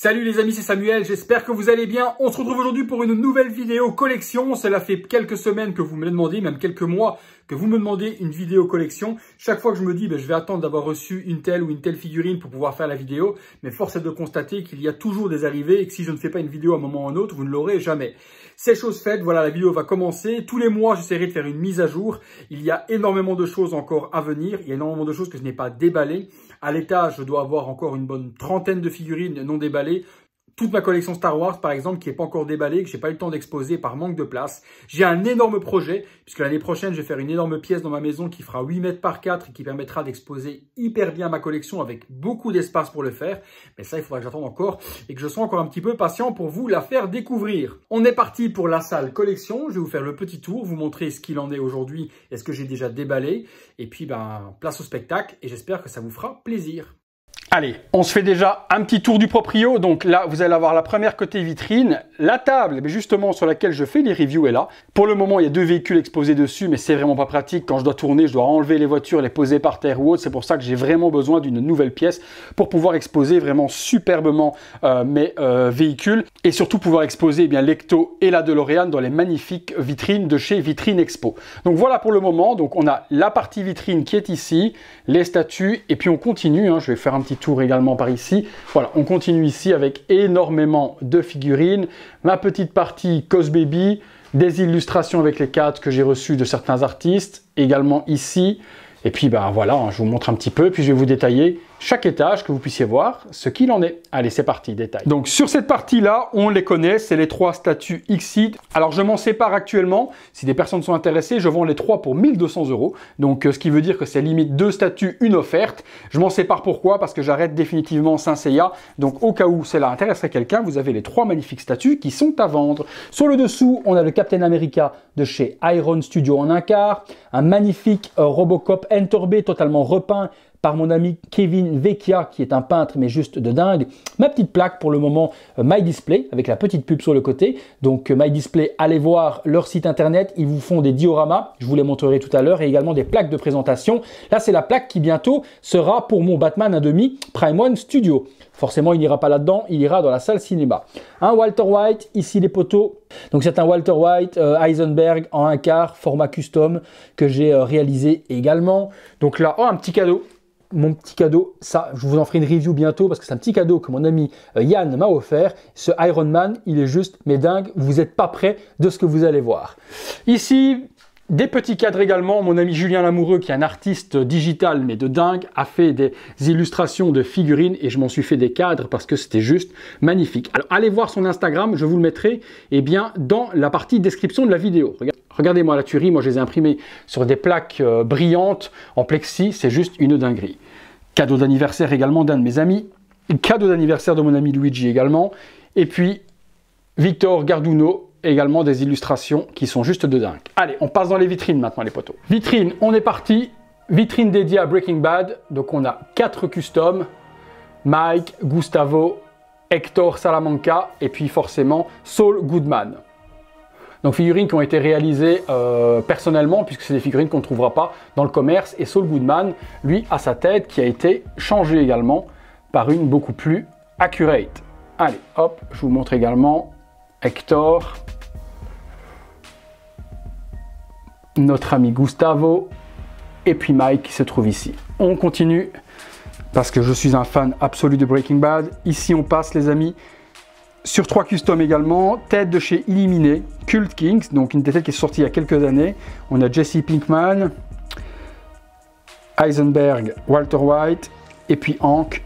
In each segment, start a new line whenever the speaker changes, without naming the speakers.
Salut les amis, c'est Samuel, j'espère que vous allez bien. On se retrouve aujourd'hui pour une nouvelle vidéo collection. Cela fait quelques semaines que vous me le demandez, même quelques mois que vous me demandez une vidéo collection. Chaque fois que je me dis, je vais attendre d'avoir reçu une telle ou une telle figurine pour pouvoir faire la vidéo. Mais force est de constater qu'il y a toujours des arrivées et que si je ne fais pas une vidéo à un moment ou à un autre, vous ne l'aurez jamais. C'est chose faite, voilà, la vidéo va commencer. Tous les mois, j'essaierai de faire une mise à jour. Il y a énormément de choses encore à venir. Il y a énormément de choses que je n'ai pas déballées. À l'étage, je dois avoir encore une bonne trentaine de figurines non déballées. Toute ma collection Star Wars, par exemple, qui n'est pas encore déballée, que j'ai pas eu le temps d'exposer par manque de place. J'ai un énorme projet, puisque l'année prochaine, je vais faire une énorme pièce dans ma maison qui fera 8 mètres par 4 et qui permettra d'exposer hyper bien ma collection avec beaucoup d'espace pour le faire. Mais ça, il faudra que j'attende encore et que je sois encore un petit peu patient pour vous la faire découvrir. On est parti pour la salle collection. Je vais vous faire le petit tour, vous montrer ce qu'il en est aujourd'hui et ce que j'ai déjà déballé. Et puis, place au spectacle et j'espère que ça vous fera plaisir.
Allez, on se fait déjà un petit tour du proprio. Donc là, vous allez avoir la première côté vitrine. La table, justement, sur laquelle je fais les reviews est là. Pour le moment, il y a deux véhicules exposés dessus, mais c'est vraiment pas pratique. Quand je dois tourner, je dois enlever les voitures, les poser par terre ou autre. C'est pour ça que j'ai vraiment besoin d'une nouvelle pièce pour pouvoir exposer vraiment superbement mes véhicules et surtout pouvoir exposer l'Ecto et la DeLorean dans les magnifiques vitrines de chez Vitrine Expo. Donc voilà pour le moment. Donc on a la partie vitrine qui est ici, les statues et puis on continue. Je vais faire un petit tour également par ici. Voilà, on continue ici avec énormément de figurines. Ma petite partie Cosbaby, des illustrations avec les cadres que j'ai reçus de certains artistes, également ici. Et puis voilà, je vous montre un petit peu, puis je vais vous détailler chaque étage, que vous puissiez voir ce qu'il en est. Allez, c'est parti, détail. Donc sur cette partie-là, on les connaît, c'est les trois statues X-Seed. Alors je m'en sépare actuellement, si des personnes sont intéressées, je vends les trois pour 1 200 €. Donc ce qui veut dire que c'est limite 2 statues, une offerte. Je m'en sépare pourquoi? Parce que j'arrête définitivement Saint Seiya. Donc au cas où cela intéresserait quelqu'un, vous avez les trois magnifiques statues qui sont à vendre. Sur le dessous, on a le Captain America de chez Iron Studio en un quart, un magnifique Robocop entorbé, totalement repeint, par mon ami Kevin Vecchia, qui est un peintre, mais juste de dingue. Ma petite plaque, pour le moment, My Display, avec la petite pub sur le côté. Donc, My Display, allez voir leur site internet. Ils vous font des dioramas, je vous les montrerai tout à l'heure, et également des plaques de présentation. Là, c'est la plaque qui, bientôt, sera pour mon Batman 1/2 Prime One Studio. Forcément, il n'ira pas là-dedans, il ira dans la salle cinéma. Un Walter White, ici les poteaux. Donc, c'est un Walter White Heisenberg en un quart, format custom, que j'ai réalisé également. Donc là, un petit cadeau. Mon petit cadeau, ça, je vous en ferai une review bientôt parce que c'est un petit cadeau que mon ami Yann m'a offert. Ce Iron Man, il est juste, mais dingue, vous n'êtes pas prêt de ce que vous allez voir. Ici, des petits cadres également. Mon ami Julien Lamoureux, qui est un artiste digital, mais de dingue, a fait des illustrations de figurines et je m'en suis fait des cadres parce que c'était juste magnifique. Alors, allez voir son Instagram, je vous le mettrai dans la partie description de la vidéo. Regardez-moi la tuerie, moi je les ai imprimés sur des plaques brillantes en plexi, c'est juste une dinguerie. Cadeau d'anniversaire également d'un de mes amis, cadeau d'anniversaire de mon ami Luigi également, et puis Victor Garduno, également des illustrations qui sont juste de dingue. Allez, on passe dans les vitrines maintenant les potos. Vitrine, on est parti, vitrine dédiée à Breaking Bad, donc on a 4 customs, Mike, Gustavo, Hector Salamanca, et puis forcément Saul Goodman. Donc figurines qui ont été réalisées personnellement, puisque c'est des figurines qu'on ne trouvera pas dans le commerce. Et Saul Goodman, lui, a sa tête qui a été changée également par une beaucoup plus accurate. Allez, hop, je vous montre également Hector, notre ami Gustavo, et puis Mike qui se trouve ici. On continue, parce que je suis un fan absolu de Breaking Bad. Ici, on passe, les amis, sur 3 customs également, tête de chez Illuminé, Cult Kings, donc une tête qui est sortie il y a quelques années. On a Jesse Pinkman, Heisenberg, Walter White, et puis Hank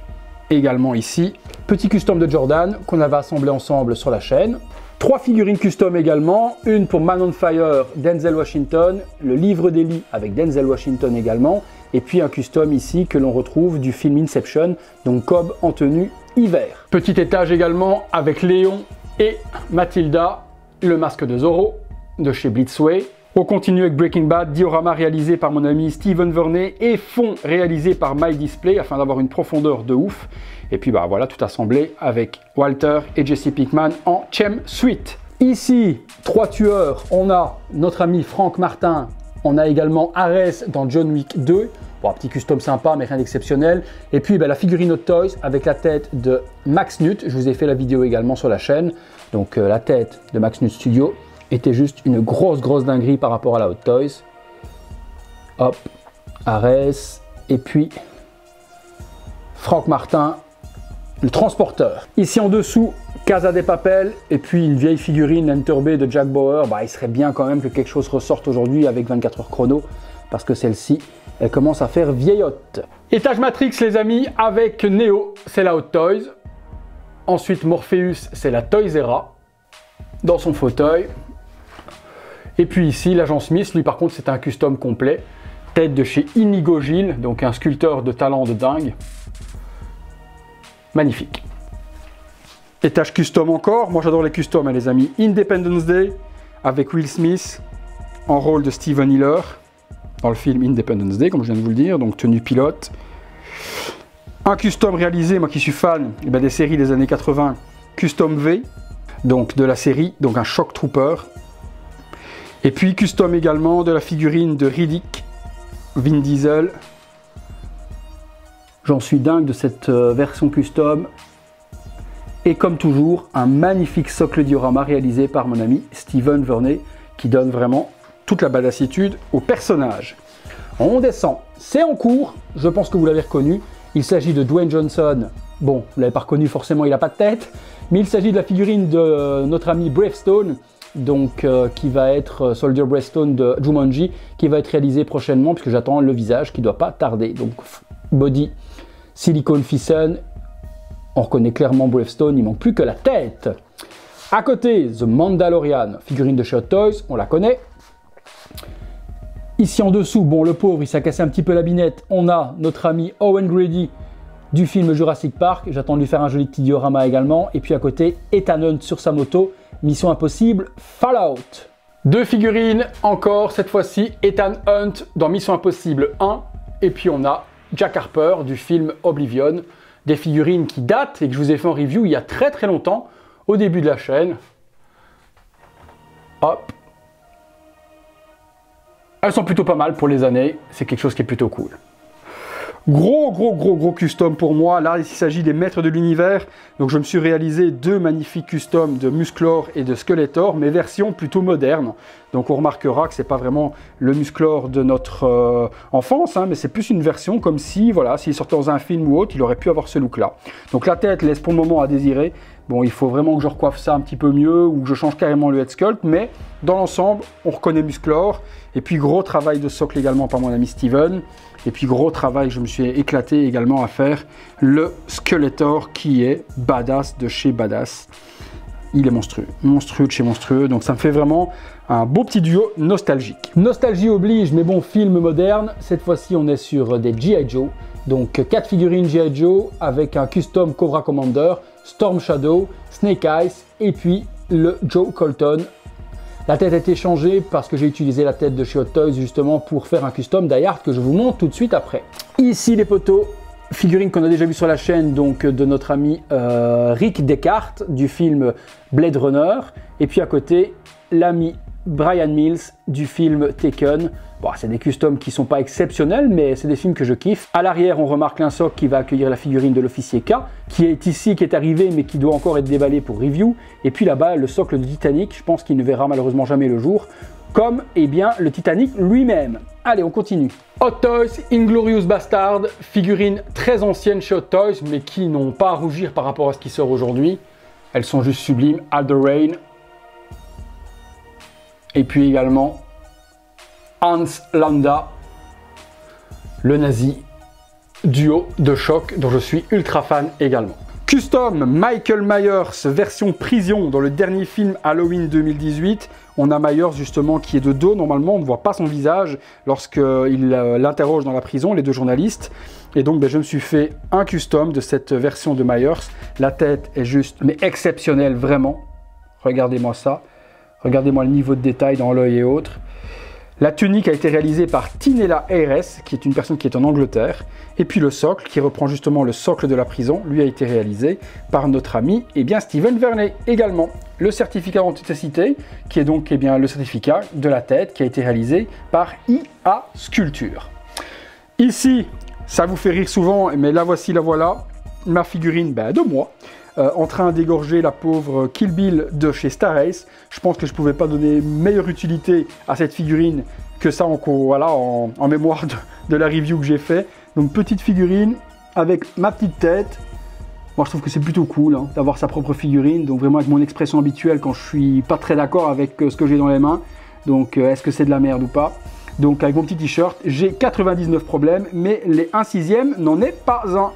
également ici. Petit custom de Jordan qu'on avait assemblé ensemble sur la chaîne. 3 figurines custom également, une pour Man on Fire, Denzel Washington, le livre d'Eli avec Denzel Washington également, et puis un custom ici que l'on retrouve du film Inception, donc Cobb en tenue hiver. Petit étage également avec Léon et Mathilda, le masque de Zorro de chez Blitzway. On continue avec Breaking Bad, diorama réalisé par mon ami Steven Vernet et fond réalisé par My Display afin d'avoir une profondeur de ouf. Et puis voilà, tout assemblé avec Walter et Jesse Pinkman en Chem Suite. Ici, 3 tueurs, on a notre ami Frank Martin, on a également Ares dans John Wick 2, Bon, un petit custom sympa, mais rien d'exceptionnel. Et puis la figurine Hot Toys avec la tête de Max Nutt. Je vous ai fait la vidéo également sur la chaîne. Donc la tête de Max Nutt Studio était juste une grosse dinguerie par rapport à la Hot Toys. Hop, Ares. Et puis Franck Martin, le transporteur. Ici en dessous, Casa de Papel, et puis une vieille figurine Enterbe de Jack Bauer. Il serait bien quand même que quelque chose ressorte aujourd'hui avec 24 heures chrono, parce que celle-ci, elle commence à faire vieillotte. Étage Matrix les amis, avec Neo, c'est la Hot Toys. Ensuite Morpheus, c'est la Toysera, dans son fauteuil. Et puis ici, l'agent Smith, lui par contre c'est un custom complet. Tête de chez Inigo Gil, donc un sculpteur de talent de dingue. Magnifique. Étage custom encore. Moi j'adore les customs les amis. Independence Day avec Will Smith en rôle de Steven Hiller dans le film Independence Day, comme je viens de vous le dire, donc tenue pilote. Un custom réalisé, moi qui suis fan des séries des années 80, Custom V, donc de la série, donc un Shock Trooper. Et puis custom également de la figurine de Riddick, Vin Diesel. J'en suis dingue de cette version custom. Et comme toujours, un magnifique socle diorama réalisé par mon ami Steven Verney, qui donne vraiment toute la badassitude au personnage. On descend, c'est en cours, je pense que vous l'avez reconnu. Il s'agit de Dwayne Johnson. Bon, vous ne l'avez pas reconnu, forcément il n'a pas de tête. Mais il s'agit de la figurine de notre ami Bravestone, donc qui va être Soldier Bravestone de Jumanji, qui va être réalisé prochainement, puisque j'attends le visage qui ne doit pas tarder. Donc body silicone Thyssen, on reconnaît clairement Bravestone, il manque plus que la tête. À côté, The Mandalorian, figurine de chez Hot Toys, on la connaît. Ici en dessous, bon le pauvre, il s'est cassé un petit peu la binette, on a notre ami Owen Grady du film Jurassic Park, j'attends de lui faire un joli petit diorama également. Et puis à côté, Ethan Hunt sur sa moto, Mission Impossible, Fallout. Deux figurines encore, cette fois-ci Ethan Hunt dans Mission Impossible 1, et puis on a Jack Harper du film Oblivion, des figurines qui datent et que je vous ai fait en review il y a très longtemps, au début de la chaîne. Hop. Elles sont plutôt pas mal pour les années, c'est quelque chose qui est plutôt cool. Gros custom pour moi. Là, il s'agit des maîtres de l'univers. Donc, je me suis réalisé deux magnifiques customs de Musclor et de Skeletor, mais version plutôt moderne. Donc, on remarquera que c'est pas vraiment le Musclor de notre enfance, hein, mais c'est plus une version comme si, voilà, s'il sortait dans un film ou autre, il aurait pu avoir ce look-là. Donc, la tête laisse pour le moment à désirer. Bon, il faut vraiment que je recoiffe ça un petit peu mieux ou que je change carrément le head sculpt, mais dans l'ensemble, on reconnaît Musclor. Et puis, gros travail de socle également par mon ami Steven. Et puis, gros travail, je me suis éclaté également à faire le Skeletor qui est badass de chez Badass. Il est monstrueux, monstrueux de chez monstrueux. Donc, ça me fait vraiment un beau petit duo nostalgique. Nostalgie oblige, mais bon, film moderne. Cette fois-ci, on est sur des G.I. Joe. Donc, 4 figurines G.I. Joe avec un custom Cobra Commander, Storm Shadow, Snake Eyes et puis le Joe Colton. La tête a été changée parce que j'ai utilisé la tête de chez Hot Toys justement pour faire un custom Die Hard que je vous montre tout de suite après. Ici les poteaux, figurines qu'on a déjà vu sur la chaîne, donc de notre ami Rick Descartes du film Blade Runner. Et puis à côté, l'ami Brian Mills du film Taken. Bon, c'est des customs qui sont pas exceptionnels, mais c'est des films que je kiffe. À l'arrière, on remarque l'insoc qui va accueillir la figurine de l'officier K, qui est ici, qui est arrivé, mais qui doit encore être déballé pour review. Et puis là-bas, le socle de Titanic, je pense qu'il ne verra malheureusement jamais le jour, comme eh bien, le Titanic lui-même. Allez, on continue. Hot Toys, Inglorious Bastard, figurines très anciennes chez Hot Toys, mais qui n'ont pas à rougir par rapport à ce qui sort aujourd'hui. Elles sont juste sublimes. Alderain. Et puis également Hans Landa, le nazi, duo de choc dont je suis ultra fan également. Custom Michael Myers version prison dans le dernier film Halloween 2018. On a Myers justement qui est de dos, normalement on ne voit pas son visage lorsqu'il l'interroge dans la prison, les deux journalistes. Et donc je me suis fait un custom de cette version de Myers. La tête est juste mais exceptionnelle vraiment. Regardez-moi ça. Regardez-moi le niveau de détail dans l'œil et autres. La tunique a été réalisée par Tinella Ayres, qui est une personne qui est en Angleterre. Et puis le socle, qui reprend justement le socle de la prison, lui a été réalisé par notre ami Steven Verney également. Le certificat d'authenticité, qui est donc le certificat de la tête, qui a été réalisé par IA Sculpture. Ici, ça vous fait rire souvent, mais là voici, la voilà, ma figurine de moi, en train d'égorger la pauvre Kill Bill de chez Star Ace. Je pense que je ne pouvais pas donner meilleure utilité à cette figurine que ça en mémoire de la review que j'ai fait. Donc petite figurine avec ma petite tête. Moi je trouve que c'est plutôt cool hein, d'avoir sa propre figurine, donc vraiment avec mon expression habituelle quand je suis pas très d'accord avec ce que j'ai dans les mains. Donc est-ce que c'est de la merde ou pas? Donc avec mon petit t-shirt, j'ai 99 problèmes, mais les 1/6 n'en est pas un.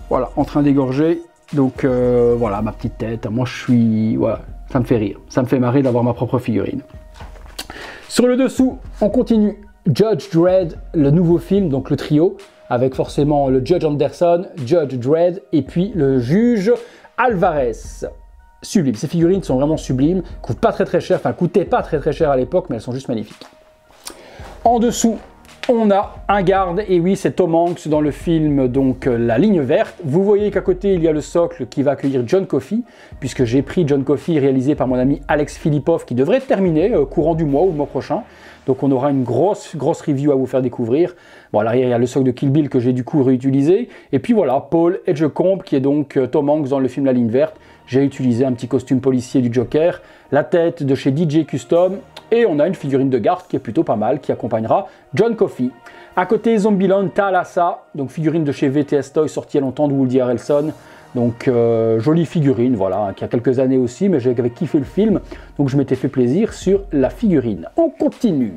Voilà, en train d'égorger. Donc voilà, ma petite tête. Moi je suis... Voilà, ça me fait rire. Ça me fait marrer d'avoir ma propre figurine. Sur le dessous, on continue. Judge Dredd, le nouveau film, donc le trio, avec forcément le Judge Anderson, Judge Dredd et puis le juge Alvarez. Sublime, ces figurines sont vraiment sublimes, coûtent pas très cher, enfin coûtaient pas très cher à l'époque, mais elles sont juste magnifiques. En dessous, on a un garde, et oui, c'est Tom Hanks dans le film donc La Ligne Verte. Vous voyez qu'à côté, il y a le socle qui va accueillir John Coffey, puisque j'ai pris John Coffey réalisé par mon ami Alex Philippov, qui devrait terminer courant du mois ou le mois prochain. Donc on aura une grosse review à vous faire découvrir. Bon, à l'arrière, il y a le socle de Kill Bill que j'ai du coup réutilisé. Et puis voilà, Paul Edgecombe, qui est donc Tom Hanks dans le film La Ligne Verte. J'ai utilisé un petit costume policier du Joker, la tête de chez DJ Custom, et on a une figurine de garde qui est plutôt pas mal, qui accompagnera John Coffey. À côté, Zombieland Thalassa, donc figurine de chez VTS Toys, sortie il y a longtemps de Woody Harrelson. Donc jolie figurine, voilà, qui a quelques années aussi, mais j'avais kiffé le film, donc je m'étais fait plaisir sur la figurine. On continue.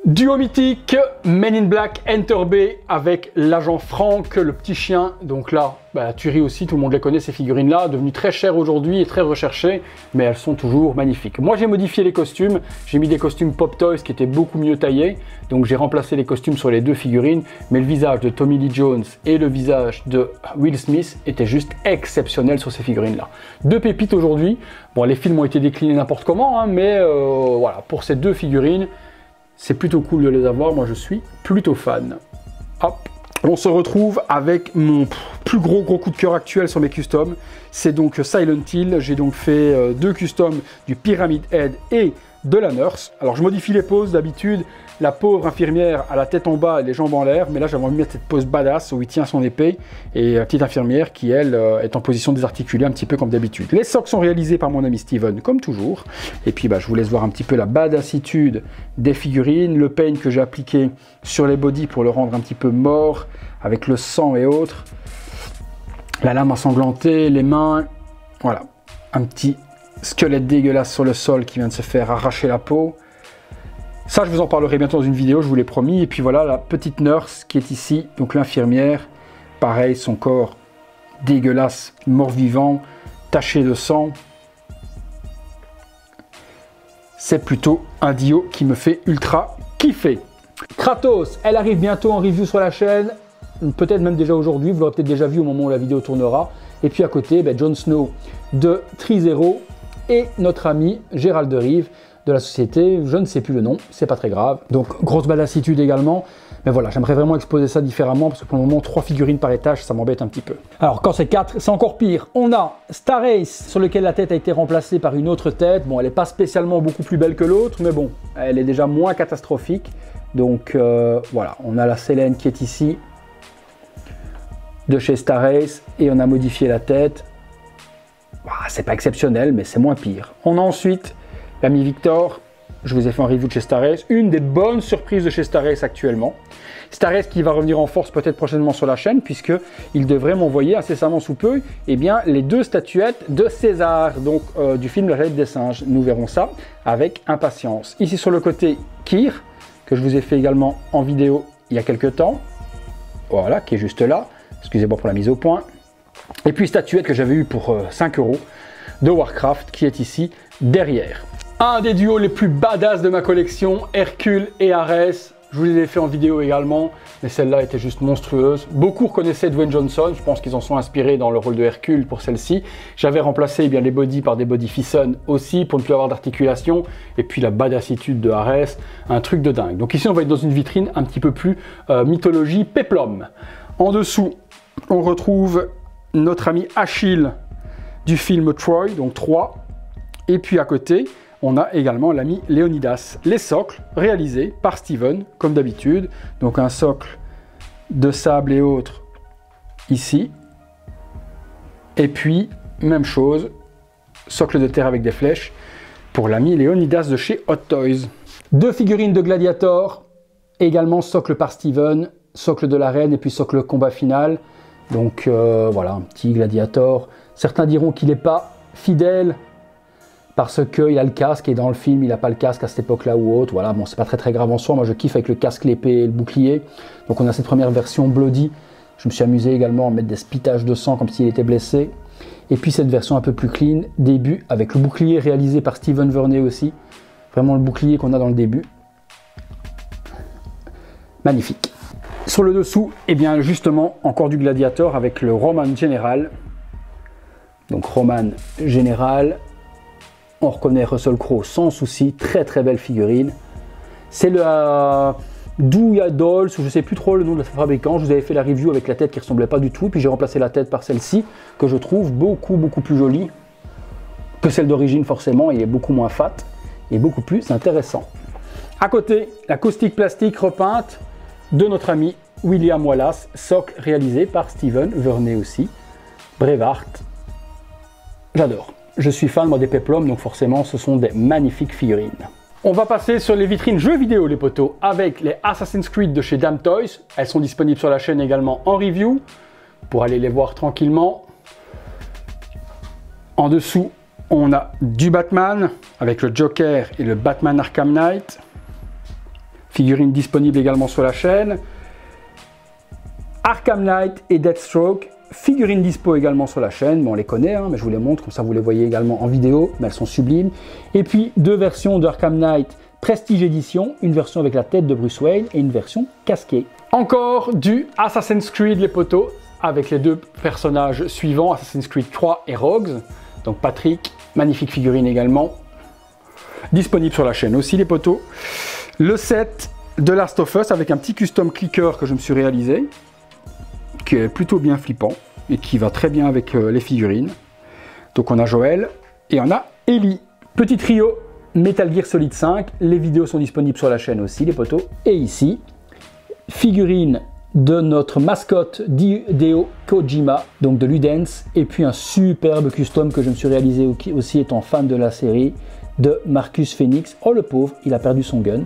Duo mythique, Men in Black Enter Bay avec l'agent Frank, le petit chien. Donc là, tuerie aussi, tout le monde les connaît ces figurines-là, devenues très chères aujourd'hui et très recherchées, mais elles sont toujours magnifiques. Moi j'ai modifié les costumes, j'ai mis des costumes Pop Toys qui étaient beaucoup mieux taillés, donc j'ai remplacé les costumes sur les deux figurines, mais le visage de Tommy Lee Jones et le visage de Will Smith étaient juste exceptionnels sur ces figurines-là. Deux pépites aujourd'hui, bon les films ont été déclinés n'importe comment, hein, mais voilà, pour ces deux figurines, c'est plutôt cool de les avoir, moi je suis plutôt fan. Hop. On se retrouve avec mon plus gros coup de cœur actuel sur mes customs, c'est donc Silent Hill. J'ai donc fait deux customs du Pyramid Head et de la Nurse. Alors je modifie les poses d'habitude, la pauvre infirmière a la tête en bas et les jambes en l'air, mais là j'avais envie de mettre cette pose badass où il tient son épée, et la petite infirmière qui elle est en position désarticulée un petit peu comme d'habitude. Les socks sont réalisés par mon ami Steven comme toujours, et puis je vous laisse voir un petit peu la badassitude des figurines, le paint que j'ai appliqué sur les bodies pour le rendre un petit peu mort, avec le sang et autres, la lame ensanglantée, les mains, voilà, un petit squelette dégueulasse sur le sol qui vient de se faire arracher la peau. Ça, je vous en parlerai bientôt dans une vidéo, je vous l'ai promis. Et puis voilà, la petite nurse qui est ici, donc l'infirmière. Pareil, son corps dégueulasse, mort-vivant, taché de sang. C'est plutôt un dio qui me fait ultra kiffer. Kratos, elle arrive bientôt en review sur la chaîne. Peut-être même déjà aujourd'hui, vous l'aurez peut-être déjà vu au moment où la vidéo tournera. Et puis à côté, Jon Snow de Trizero et notre ami Gérald de Rive de la société, je ne sais plus le nom, c'est pas très grave. Donc grosse badassitude également, mais voilà, j'aimerais vraiment exposer ça différemment parce que pour le moment 3 figurines par étage, ça m'embête un petit peu. Alors quand c'est 4, c'est encore pire. On a Star Ace sur lequel la tête a été remplacée par une autre tête. Bon, elle n'est pas spécialement beaucoup plus belle que l'autre, mais bon, elle est déjà moins catastrophique. Donc voilà, on a la Selene qui est ici de chez Star Ace et on a modifié la tête. C'est pas exceptionnel, mais c'est moins pire. On a ensuite l'ami Victor, je vous ai fait un review de chez Star Ace, une des bonnes surprises de chez Star Ace actuellement. Star Ace qui va revenir en force peut-être prochainement sur la chaîne, puisqu'il devrait m'envoyer incessamment sous peu les 2 statuettes de César, donc du film La Planète des singes. Nous verrons ça avec impatience. Ici sur le côté, Kyr, que je vous ai fait également en vidéo il y a quelques temps, voilà, qui est juste là, excusez-moi pour la mise au point. Et puis statuette que j'avais eue pour 5 € de Warcraft, qui est ici derrière. Un des duos les plus badass de ma collection, Hercule et Ares. Je vous les ai fait en vidéo également, mais celle-là était juste monstrueuse. Beaucoup reconnaissaient Dwayne Johnson, je pense qu'ils en sont inspirés dans le rôle de Hercule pour celle-ci. J'avais remplacé les bodies par des body Fison aussi pour ne plus avoir d'articulation. Et puis la badassitude de Ares, un truc de dingue. Donc ici on va être dans une vitrine un petit peu plus mythologie péplum. En dessous, on retrouve notre ami Achille du film Troy, donc 3. Et puis à côté, on a également l'ami Léonidas. Les socles réalisés par Steven, comme d'habitude. Donc un socle de sable et autres ici. Et puis, même chose, socle de terre avec des flèches pour l'ami Léonidas de chez Hot Toys. 2 figurines de Gladiator, également socle par Steven, socle de l'arène et puis socle combat final. Donc voilà, un petit Gladiator. Certains diront qu'il n'est pas fidèle parce qu'il a le casque et dans le film il n'a pas le casque à cette époque-là ou autre. Voilà, bon, c'est pas très grave en soi. Moi je kiffe avec le casque, l'épée et le bouclier. Donc on a cette première version Bloody. Je me suis amusé également à mettre des spitages de sang comme s'il était blessé. Et puis cette version un peu plus clean, début, avec le bouclier réalisé par Steven Verney aussi. Vraiment le bouclier qu'on a dans le début. Magnifique. Sur le dessous, et bien justement, encore du Gladiator avec le Roman Général. Donc Roman Général. On reconnaît Russell Crowe sans souci. Très belle figurine. C'est le Douya Dolls, ou je ne sais plus trop le nom de la fabricant. Je vous avais fait la review avec la tête qui ne ressemblait pas du tout. Puis j'ai remplacé la tête par celle-ci, que je trouve beaucoup plus jolie que celle d'origine forcément. Il est beaucoup moins fat et beaucoup plus intéressant. À côté, la caustique plastique repeinte de notre ami William Wallace, socle réalisé par Steven Verney aussi. Brevard. J'adore. Je suis fan moi des péplums, donc forcément ce sont des magnifiques figurines. On va passer sur les vitrines jeux vidéo les potos avec les Assassin's Creed de chez Damn Toys. Elles sont disponibles sur la chaîne également en review pour aller les voir tranquillement. En dessous, on a du Batman avec le Joker et le Batman Arkham Knight. Figurines disponibles également sur la chaîne. Arkham Knight et Deathstroke. Figurines dispo également sur la chaîne, mais on les connaît, hein, mais je vous les montre, comme ça vous les voyez également en vidéo, mais elles sont sublimes. Et puis 2 versions de Arkham Knight Prestige Edition, une version avec la tête de Bruce Wayne et une version casquée. Encore du Assassin's Creed les potos, avec les 2 personnages suivants, Assassin's Creed 3 et Rogues. Donc Patrick, magnifique figurine également, disponible sur la chaîne aussi les potos. Le set de Last of Us avec un petit custom clicker que je me suis réalisé, qui est plutôt bien flippant et qui va très bien avec les figurines. Donc on a Joël et on a Ellie. Petit trio Metal Gear Solid 5, les vidéos sont disponibles sur la chaîne aussi les potos. Et ici, figurine de notre mascotte Hideo Kojima, donc de Ludens, et puis un superbe custom que je me suis réalisé aussi étant fan de la série, de Marcus Phoenix. Oh le pauvre, il a perdu son gun.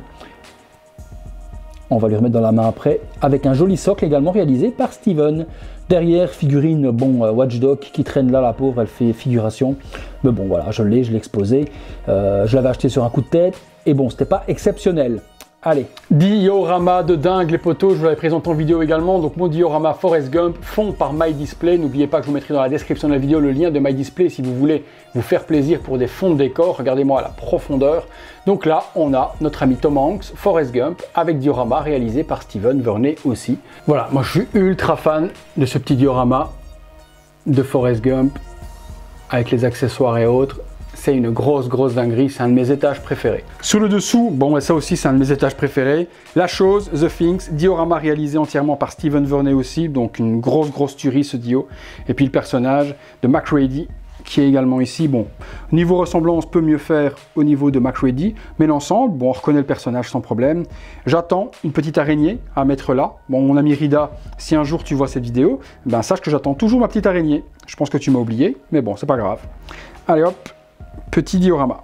On va lui remettre dans la main après, avec un joli socle également réalisé par Steven. Derrière, figurine, bon, Watchdog qui traîne là, la pauvre, elle fait figuration. Mais bon, voilà, je l'ai exposé. Je l'avais acheté sur un coup de tête. Et bon, c'était pas exceptionnel. Allez, diorama de dingue les potos, je vous l'avais présenté en vidéo également. Donc mon diorama Forrest Gump, fond par MyDisplay. N'oubliez pas que je vous mettrai dans la description de la vidéo le lien de MyDisplay si vous voulez vous faire plaisir pour des fonds de décor. Regardez-moi à la profondeur. Donc là, on a notre ami Tom Hanks, Forrest Gump, avec diorama réalisé par Steven Verney aussi. Voilà, moi je suis ultra fan de ce petit diorama de Forrest Gump avec les accessoires et autres. C'est une grosse dinguerie, c'est un de mes étages préférés. Sur le dessous, bon ça aussi c'est un de mes étages préférés. La chose, The Things, diorama réalisé entièrement par Steven Verney aussi, donc une grosse tuerie ce dio. Et puis le personnage de MacReady qui est également ici. Bon, niveau ressemblance, peut mieux faire au niveau de MacReady, mais l'ensemble, bon on reconnaît le personnage sans problème. J'attends une petite araignée à mettre là. Bon mon ami Rida, si un jour tu vois cette vidéo, ben sache que j'attends toujours ma petite araignée. Je pense que tu m'as oublié, mais bon c'est pas grave. Allez hop, petit diorama.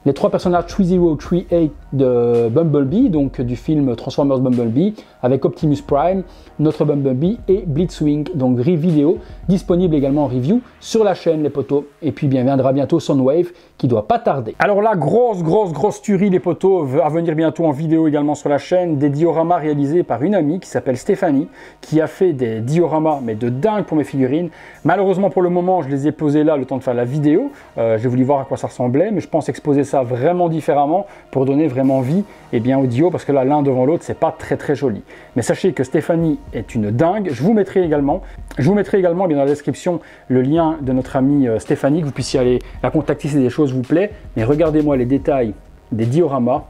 Les 3 personnages 3038 de Bumblebee, donc du film Transformers Bumblebee, avec Optimus Prime, notre Bumblebee et Blitzwing, donc vidéo disponible également en review sur la chaîne les potos. Et puis bien viendra bientôt Soundwave qui doit pas tarder. Alors là, grosse tuerie les potos, à venir bientôt en vidéo également sur la chaîne, des dioramas réalisés par une amie qui s'appelle Stéphanie, qui a fait des dioramas mais de dingue pour mes figurines. Malheureusement pour le moment, je les ai posés là le temps de faire la vidéo. J'ai voulu voir à quoi ça ressemblait, mais je pense exposer ça vraiment différemment pour donner vraiment vie et bien au dio, parce que là l'un devant l'autre c'est pas très joli. Mais sachez que Stéphanie est une dingue. Je vous mettrai également bien dans la description le lien de notre amie Stéphanie, que vous puissiez aller la contacter si des choses vous plaît. Mais regardez-moi les détails des dioramas.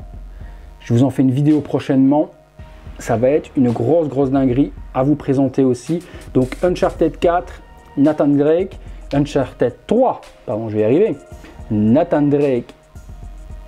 Je vous en fais une vidéo prochainement. Ça va être une grosse dinguerie à vous présenter aussi. Donc Uncharted 4, Nathan Drake, Uncharted 3, pardon je vais y arriver, Nathan Drake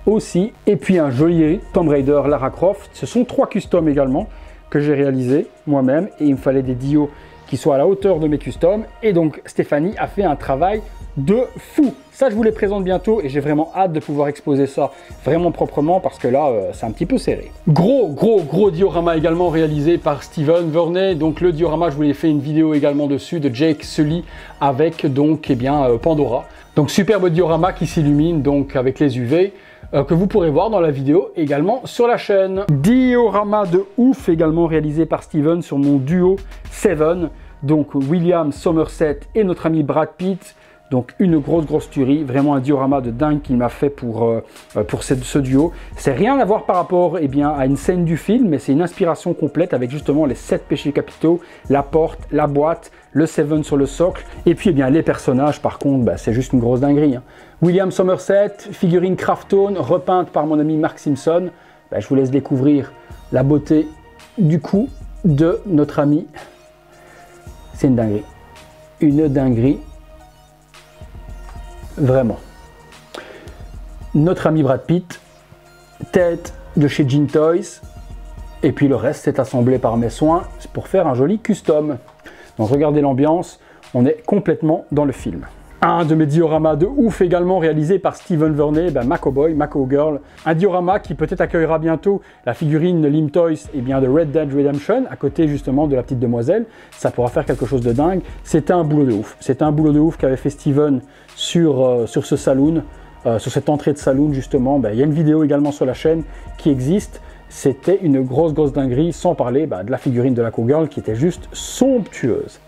aussi, et puis un joli Tomb Raider Lara Croft. Ce sont 3 customs également, que j'ai réalisé moi-même et il me fallait des dios qui soient à la hauteur de mes customs. Et donc Stéphanie a fait un travail de fou. Ça, je vous les présente bientôt et j'ai vraiment hâte de pouvoir exposer ça vraiment proprement parce que là, c'est un petit peu serré. Gros diorama également réalisé par Steven Verney. Donc le diorama, je vous l'ai fait une vidéo également dessus de Jake Sully avec donc Pandora. Donc superbe diorama qui s'illumine donc avec les UV. Que vous pourrez voir dans la vidéo également sur la chaîne. Diorama de ouf également réalisé par Steven sur mon duo Seven, donc William Somerset et notre ami Brad Pitt. Donc une grosse tuerie, vraiment un diorama de dingue qu'il m'a fait pour ce duo. C'est rien à voir par rapport à une scène du film, mais c'est une inspiration complète avec justement les 7 péchés capitaux, la porte, la boîte, le Seven sur le socle, et puis les personnages par contre, c'est juste une grosse dinguerie. William Somerset, figurine Craftone, repeinte par mon ami Mark Simpson. Je vous laisse découvrir la beauté du cou de notre ami. C'est une dinguerie. Une dinguerie. Vraiment. Notre ami Brad Pitt, tête de chez Gin Toys, et puis le reste c'est assemblé par mes soins pour faire un joli custom. Donc regardez l'ambiance, on est complètement dans le film. Un de mes dioramas de ouf également réalisé par Steven Verney, Macowboy, Macowgirl. Un diorama qui peut-être accueillera bientôt la figurine Lim Toys de Red Dead Redemption, à côté justement de la petite demoiselle. Ça pourra faire quelque chose de dingue. C'était un boulot de ouf. C'était un boulot de ouf qu'avait fait Steven sur ce saloon, sur cette entrée de saloon justement. Il y a une vidéo également sur la chaîne qui existe. C'était une grosse dinguerie, sans parler de la figurine de la Cowgirl qui était juste somptueuse.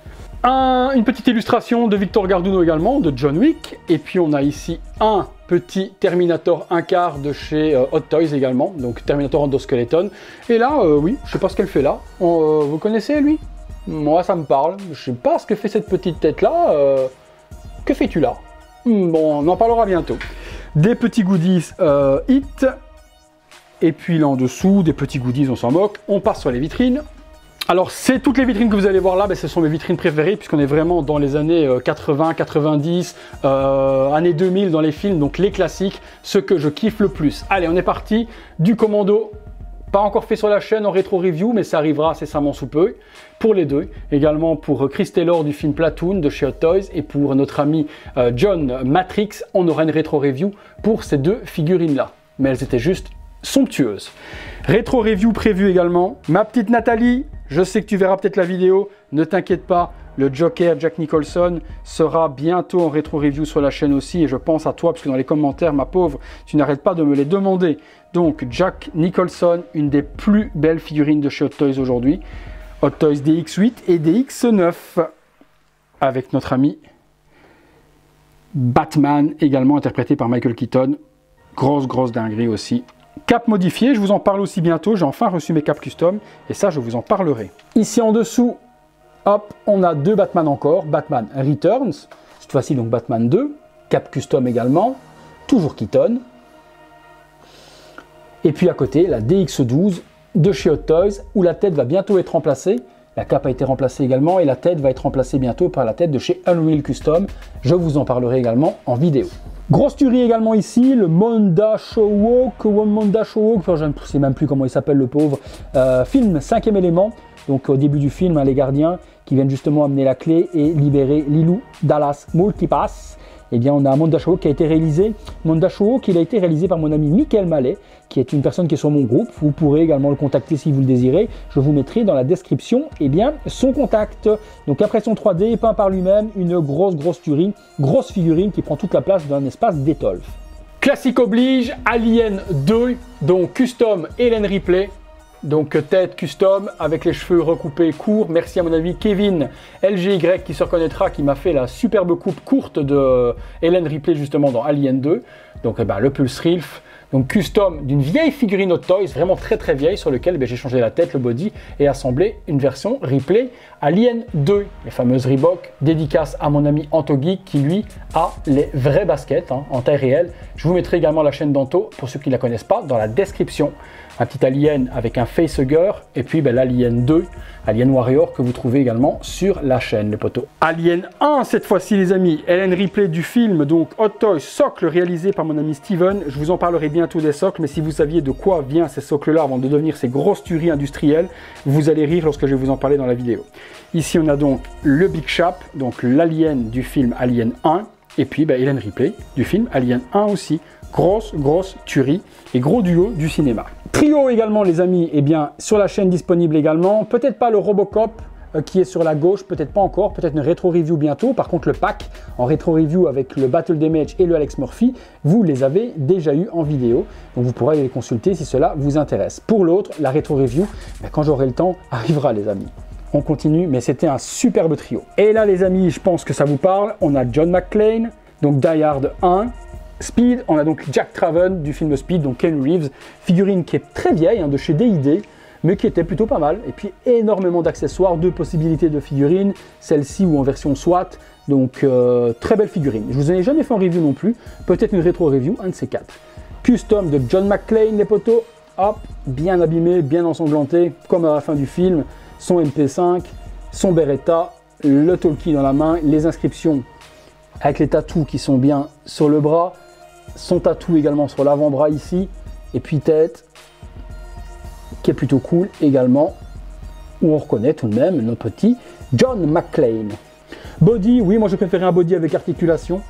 Une petite illustration de Victor Garduno également, de John Wick. Et puis on a ici un petit Terminator 1/4 de chez Hot Toys également, donc Terminator Endoskeleton. Et là, oui, je sais pas ce qu'elle fait là. Vous connaissez lui? Moi, ça me parle. Je sais pas ce que fait cette petite tête là. Que fais-tu là? Bon, on en parlera bientôt. Des petits goodies Hit. Et puis là en dessous, des petits goodies, on s'en moque. On passe sur les vitrines. Alors, c'est toutes les vitrines que vous allez voir là, ce sont mes vitrines préférées puisqu'on est vraiment dans les années 80, 90, années 2000 dans les films, donc les classiques, ce que je kiffe le plus. Allez, on est parti du Commando, pas encore fait sur la chaîne en rétro review, mais ça arrivera incessamment sous peu, pour les deux. Également pour Chris Taylor du film Platoon de chez Hot Toys et pour notre ami John Matrix, on aura une rétro review pour ces deux figurines là. Mais elles étaient juste somptueuses. Rétro review prévue également. Ma petite Nathalie, je sais que tu verras peut-être la vidéo, ne t'inquiète pas, le Joker Jack Nicholson sera bientôt en rétro review sur la chaîne aussi et je pense à toi parce que dans les commentaires, ma pauvre, tu n'arrêtes pas de me les demander. Donc Jack Nicholson, une des plus belles figurines de chez Hot Toys aujourd'hui. Hot Toys DX8 et DX9 avec notre ami Batman, également interprété par Michael Keaton. Grosse dinguerie aussi. Cap modifié, je vous en parle aussi bientôt, j'ai enfin reçu mes caps custom et ça je vous en parlerai. Ici en dessous, hop, on a deux Batman encore, Batman Returns, cette fois-ci donc Batman 2, cap custom également, toujours Keaton. Et puis à côté, la DX12 de chez Hot Toys où la tête va bientôt être remplacée. La cape a été remplacée également et la tête va être remplacée bientôt par la tête de chez Unreal Custom. Je vous en parlerai également en vidéo. Grosse tuerie également ici, le Monda Showwalk, enfin, je ne sais même plus comment il s'appelle le pauvre, film 5e élément, donc au début du film, les gardiens qui viennent justement amener la clé et libérer Lilou Dallas Multipass. Eh bien on a un Monda Showwalk qui a été réalisé, il a été réalisé par mon ami Michael Mallet, qui est une personne qui est sur mon groupe, vous pourrez également le contacter si vous le désirez, je vous mettrai dans la description son contact. Donc après son 3D peint par lui-même, une grosse tuerie, grosse figurine qui prend toute la place d'un espace d'étolfe. Classique oblige, Alien 2, donc custom Ellen Ripley, donc tête custom avec les cheveux recoupés courts. Merci à mon ami Kevin LGY qui se reconnaîtra, qui m'a fait la superbe coupe courte de Ellen Ripley justement dans Alien 2. Donc le Pulse Rilf. Donc custom d'une vieille figurine Hot Toys, vraiment très vieille, sur lequel j'ai changé la tête, le body et assemblé une version Ripley Alien 2, les fameuses Reebok. Dédicace à mon ami Antogeek qui lui a les vrais baskets en taille réelle. Je vous mettrai également la chaîne d'Anto pour ceux qui ne la connaissent pas dans la description. Un petit Alien avec un facehugger et puis l'Alien 2, Alien Warrior que vous trouvez également sur la chaîne les potos. Alien 1 cette fois-ci les amis, Ellen Ripley du film, donc Hot Toys socle réalisé par mon ami Steven. Je vous en parlerai bientôt des socles, mais si vous saviez de quoi viennent ces socles-là avant de devenir ces grosses tueries industrielles, vous allez rire lorsque je vais vous en parler dans la vidéo. Ici, on a donc le Big Shap, donc l'alien du film Alien 1, et puis Ellen Ripley du film Alien 1 aussi. Grosse tuerie et gros duo du cinéma. Trio également, les amis, eh bien, sur la chaîne disponible également. Peut-être pas le Robocop qui est sur la gauche, peut-être pas encore, peut-être une rétro-review bientôt. Par contre, le pack en rétro-review avec le Battle Damage et le Alex Murphy, vous les avez déjà eu en vidéo. Donc vous pourrez les consulter si cela vous intéresse. Pour l'autre, la rétro-review, quand j'aurai le temps, arrivera les amis. On continue, mais c'était un superbe trio. Et là les amis, je pense que ça vous parle. On a John McClane, donc Die Hard 1. Speed, on a donc Jack Traven du film Speed, donc Ken Reeves, figurine qui est très vieille, de chez DID, mais qui était plutôt pas mal. Et puis énormément d'accessoires, 2 possibilités de figurines, celle-ci ou en version SWAT, donc très belle figurine. Je vous en ai jamais fait en review non plus, peut-être une rétro-review, un de ces 4. Custom de John McClane, les poteaux, hop, bien abîmé, bien ensanglanté, comme à la fin du film, son MP5, son Beretta, le talkie dans la main, les inscriptions avec les tatous qui sont bien sur le bras, son tatou également sur l'avant-bras ici, et puis tête, qui est plutôt cool également, où on reconnaît tout de même notre petit John McClane. Body, oui, moi je préférais un body avec articulation,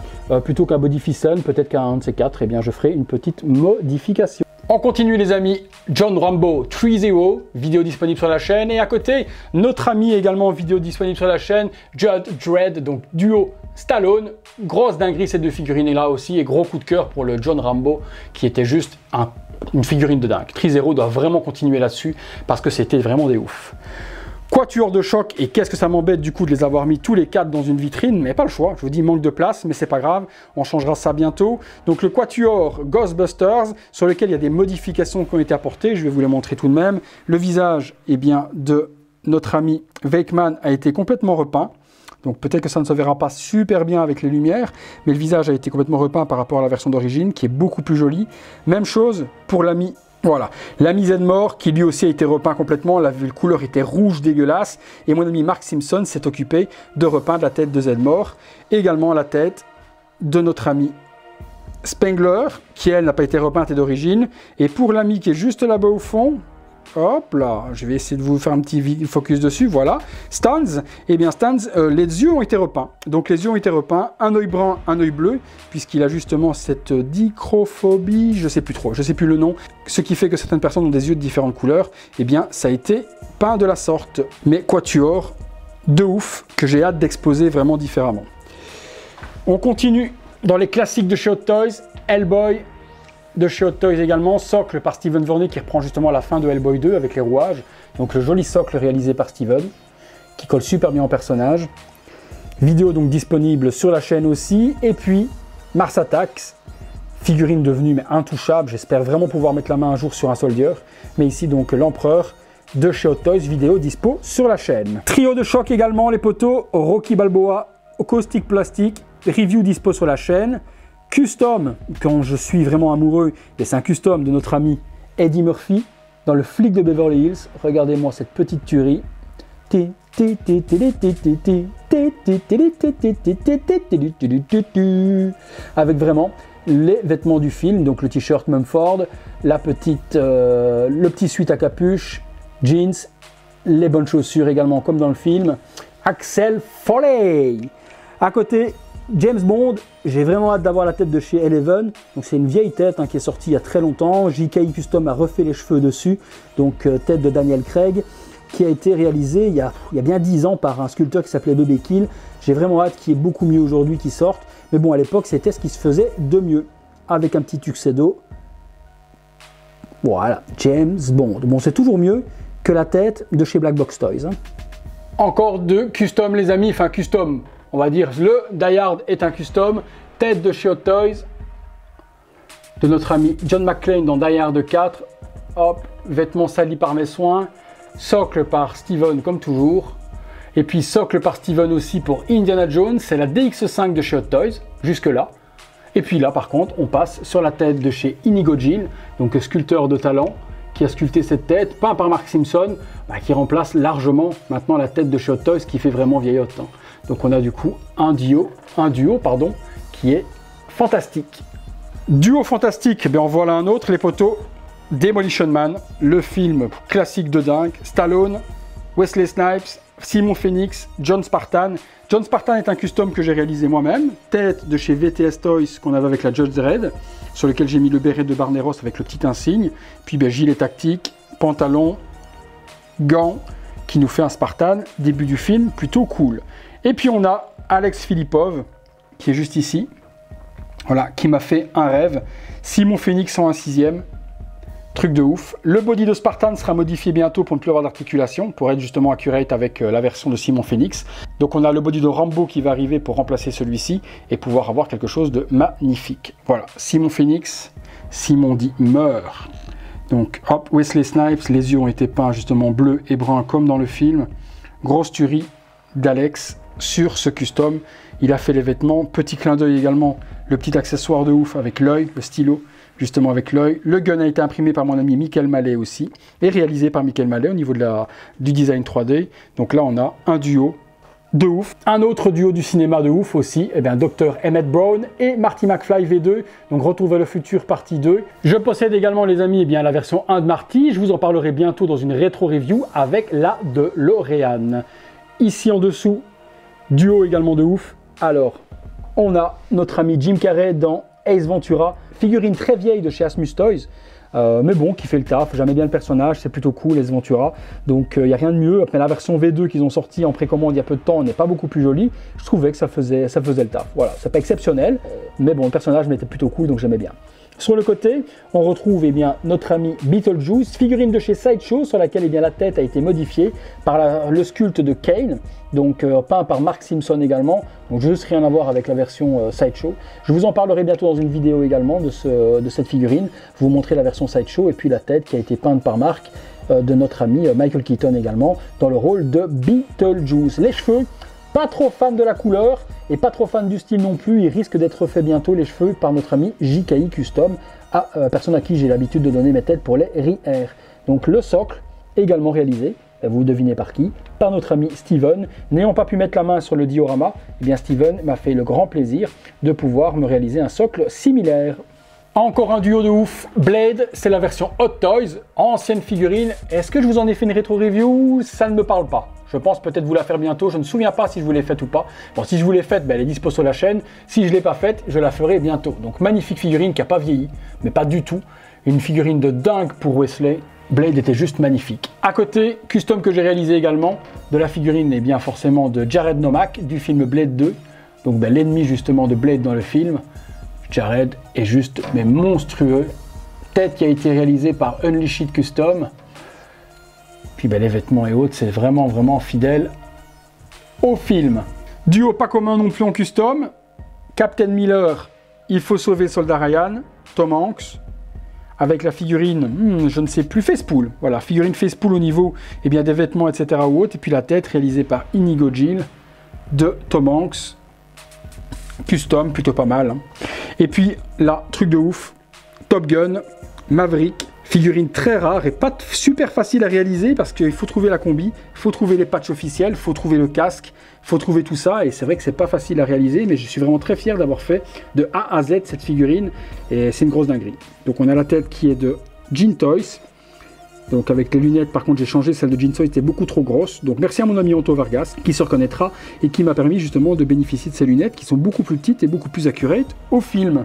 plutôt qu'un body fission, peut-être qu'un de ces 4, eh bien je ferai une petite modification. On continue les amis, John Rambo 3-0, vidéo disponible sur la chaîne, et à côté, notre ami également, vidéo disponible sur la chaîne, Judd Dredd, donc duo Stallone, grosse dinguerie ces 2 figurines là aussi, et gros coup de cœur pour le John Rambo, qui était juste une figurine de dingue. 3-0 doit vraiment continuer là-dessus, parce que c'était vraiment des ouf. Quatuor de choc, et qu'est-ce que ça m'embête du coup de les avoir mis tous les 4 dans une vitrine, mais pas le choix, je vous dis manque de place, mais c'est pas grave, on changera ça bientôt. Donc le Quatuor Ghostbusters, sur lequel il y a des modifications qui ont été apportées, je vais vous les montrer tout de même. Le visage, eh bien, de notre ami Venkman a été complètement repeint, donc peut-être que ça ne se verra pas super bien avec les lumières, mais le visage a été complètement repeint par rapport à la version d'origine, qui est beaucoup plus jolie. Même chose pour l'ami. Voilà, l'ami Zedmore qui lui aussi a été repeint complètement, la couleur était rouge dégueulasse, et mon ami Mark Simpson s'est occupé de repeindre la tête de Zedmore, également la tête de notre ami Spengler, qui elle n'a pas été repeinte et d'origine, et pour l'ami qui est juste là-bas au fond, hop là, je vais essayer de vous faire un petit focus dessus, voilà, Stans, eh bien Stans, les yeux ont été repeints, donc les yeux ont été repeints, un œil brun, un œil bleu, puisqu'il a justement cette dichrophobie, je sais plus trop, je sais plus le nom, ce qui fait que certaines personnes ont des yeux de différentes couleurs, eh bien ça a été peint de la sorte, mais quatuor, de ouf, que j'ai hâte d'exposer vraiment différemment. On continue dans les classiques de chez Hot Toys, Hellboy, de chez Hot Toys également, socle par Steven Vorney qui reprend justement la fin de Hellboy 2 avec les rouages. Donc le joli socle réalisé par Steven, qui colle super bien au personnage. Vidéo donc disponible sur la chaîne aussi. Et puis Mars Attacks, figurine devenue mais intouchable. J'espère vraiment pouvoir mettre la main un jour sur un soldier. Mais ici donc l'empereur de chez Hot Toys, vidéo dispo sur la chaîne. Trio de choc également, les poteaux, Rocky Balboa, Caustic Plastique, review dispo sur la chaîne. Custom, quand je suis vraiment amoureux, et c'est un custom de notre ami Eddie Murphy dans le flic de Beverly Hills. Regardez-moi cette petite tuerie. Avec vraiment les vêtements du film, donc le t-shirt Mumford, le petit sweat à capuche, jeans, les bonnes chaussures également comme dans le film. Axel Foley. À côté, James Bond, j'ai vraiment hâte d'avoir la tête de chez Eleven. Donc c'est une vieille tête qui est sortie il y a très longtemps. JK Custom a refait les cheveux dessus. Donc tête de Daniel Craig, qui a été réalisée il y a bien 10 ans par un sculpteur qui s'appelait Bobby Kill. J'ai vraiment hâte qu'il y ait beaucoup mieux aujourd'hui qui sorte. Mais bon, à l'époque, c'était ce qui se faisait de mieux. Avec un petit tuxedo. Voilà, James Bond. Bon, c'est toujours mieux que la tête de chez Black Box Toys. Encore deux custom, les amis. Enfin, custom. On va dire le Die Hard est un custom, tête de chez Hot Toys, de notre ami John McClane dans Die Hard 4, hop, vêtements salis par mes soins, socle par Steven comme toujours, et puis socle par Steven aussi pour Indiana Jones, c'est la DX5 de chez Hot Toys, jusque là, et puis là par contre on passe sur la tête de chez Inigo Gil, donc sculpteur de talent, qui a sculpté cette tête, peint par Mark Simpson, qui remplace largement maintenant la tête de chez Hot Toys qui fait vraiment vieillotte. Donc on a du coup un duo qui est fantastique. Duo fantastique, en voilà un autre, les potos. Demolition Man, le film classique de dingue. Stallone, Wesley Snipes, Simon Phoenix, John Spartan. John Spartan est un custom que j'ai réalisé moi-même. Tête de chez VTS Toys qu'on avait avec la Judge Dredd, sur lequel j'ai mis le béret de Barneros avec le petit insigne. Puis gilet tactique, pantalon, gants, qui nous fait un Spartan. Début du film, plutôt cool. Et puis on a Alex Filipov, qui est juste ici. Voilà, qui m'a fait un rêve. Simon Phoenix en un 6e. Truc de ouf. Le body de Spartan sera modifié bientôt pour ne plus avoir d'articulation, pour être justement accurate avec la version de Simon Phoenix. Donc on a le body de Rambo qui va arriver pour remplacer celui-ci et pouvoir avoir quelque chose de magnifique. Voilà, Simon Phoenix, Simon dit meurt. Donc hop, Wesley Snipes, les yeux ont été peints justement bleu et brun comme dans le film. Grosse tuerie d'Alex sur ce custom. Il a fait les vêtements, petit clin d'œil également, le petit accessoire de ouf avec l'œil, le stylo. Justement avec l'œil. Le gun a été imprimé par mon ami Michael Mallet aussi, et réalisé par Michael Mallet au niveau du design 3D. Donc là, on a un duo de ouf. Un autre duo du cinéma de ouf aussi, Dr. Emmett Brown et Marty McFly V2. Donc Retour vers le futur partie 2. Je possède également, les amis, la version 1 de Marty. Je vous en parlerai bientôt dans une rétro review avec la DeLorean. Ici en dessous, duo également de ouf. Alors, on a notre ami Jim Carrey dans Ace Ventura. Figurine très vieille de chez Asmus Toys, mais bon, qui fait le taf. J'aimais bien le personnage, c'est plutôt cool, Ace Ventura. Donc il n'y a rien de mieux. Après la version V2 qu'ils ont sortie en précommande il y a peu de temps n'est pas beaucoup plus jolie. Je trouvais que ça faisait le taf. Voilà, c'est pas exceptionnel, mais bon, le personnage m'était plutôt cool, donc j'aimais bien. Sur le côté, on retrouve notre ami Beetlejuice, figurine de chez Sideshow sur laquelle la tête a été modifiée par le sculpte de Kane, donc peint par Mark Simpson également, donc juste rien à voir avec la version Sideshow. Je vous en parlerai bientôt dans une vidéo également de cette figurine, vous montrer la version Sideshow et puis la tête qui a été peinte par Mark, de notre ami Michael Keaton également, dans le rôle de Beetlejuice. Les cheveux, pas trop fan de la couleur et pas trop fan du style non plus, il risque d'être fait bientôt les cheveux par notre ami JKI Custom, personne à qui j'ai l'habitude de donner mes têtes pour les RIR. Donc le socle, également réalisé, vous devinez par qui, par notre ami Steven. N'ayant pas pu mettre la main sur le diorama, Steven m'a fait le grand plaisir de pouvoir me réaliser un socle similaire. Encore un duo de ouf, Blade, c'est la version Hot Toys, ancienne figurine. Est-ce que je vous en ai fait une rétro review? Ça ne me parle pas. Je pense peut-être vous la faire bientôt, je ne me souviens pas si je vous l'ai faite ou pas. Bon, si je vous l'ai faite, elle est dispo sur la chaîne. Si je ne l'ai pas faite, je la ferai bientôt. Donc magnifique figurine qui n'a pas vieilli, mais pas du tout. Une figurine de dingue pour Wesley. Blade était juste magnifique. À côté, custom que j'ai réalisé également, de la figurine, forcément de Jared Nomak, du film Blade 2. Donc l'ennemi justement de Blade dans le film. Jared est juste monstrueux. Tête qui a été réalisée par Unleashed Custom. Puis les vêtements et autres, c'est vraiment fidèle au film. Duo pas commun non plus en custom. Captain Miller, il faut sauver le soldat Ryan. Tom Hanks. Avec la figurine, je ne sais plus, Facepool. Voilà, figurine Facepool au niveau des vêtements, etc. ou autre. Et puis la tête réalisée par Inigo Gil de Tom Hanks. Custom, plutôt pas mal. Et puis là, truc de ouf, Top Gun, Maverick. Figurine très rare et pas super facile à réaliser parce qu'il faut trouver la combi, il faut trouver les patchs officiels, il faut trouver le casque, il faut trouver tout ça et c'est vrai que c'est pas facile à réaliser mais je suis vraiment très fier d'avoir fait de A à Z cette figurine et c'est une grosse dinguerie. Donc on a la tête qui est de Gene Toys, donc avec les lunettes par contre j'ai changé, celle de Gene Toys était beaucoup trop grosse, donc merci à mon ami Anto Vargas qui se reconnaîtra et qui m'a permis justement de bénéficier de ces lunettes qui sont beaucoup plus petites et beaucoup plus accurate au film.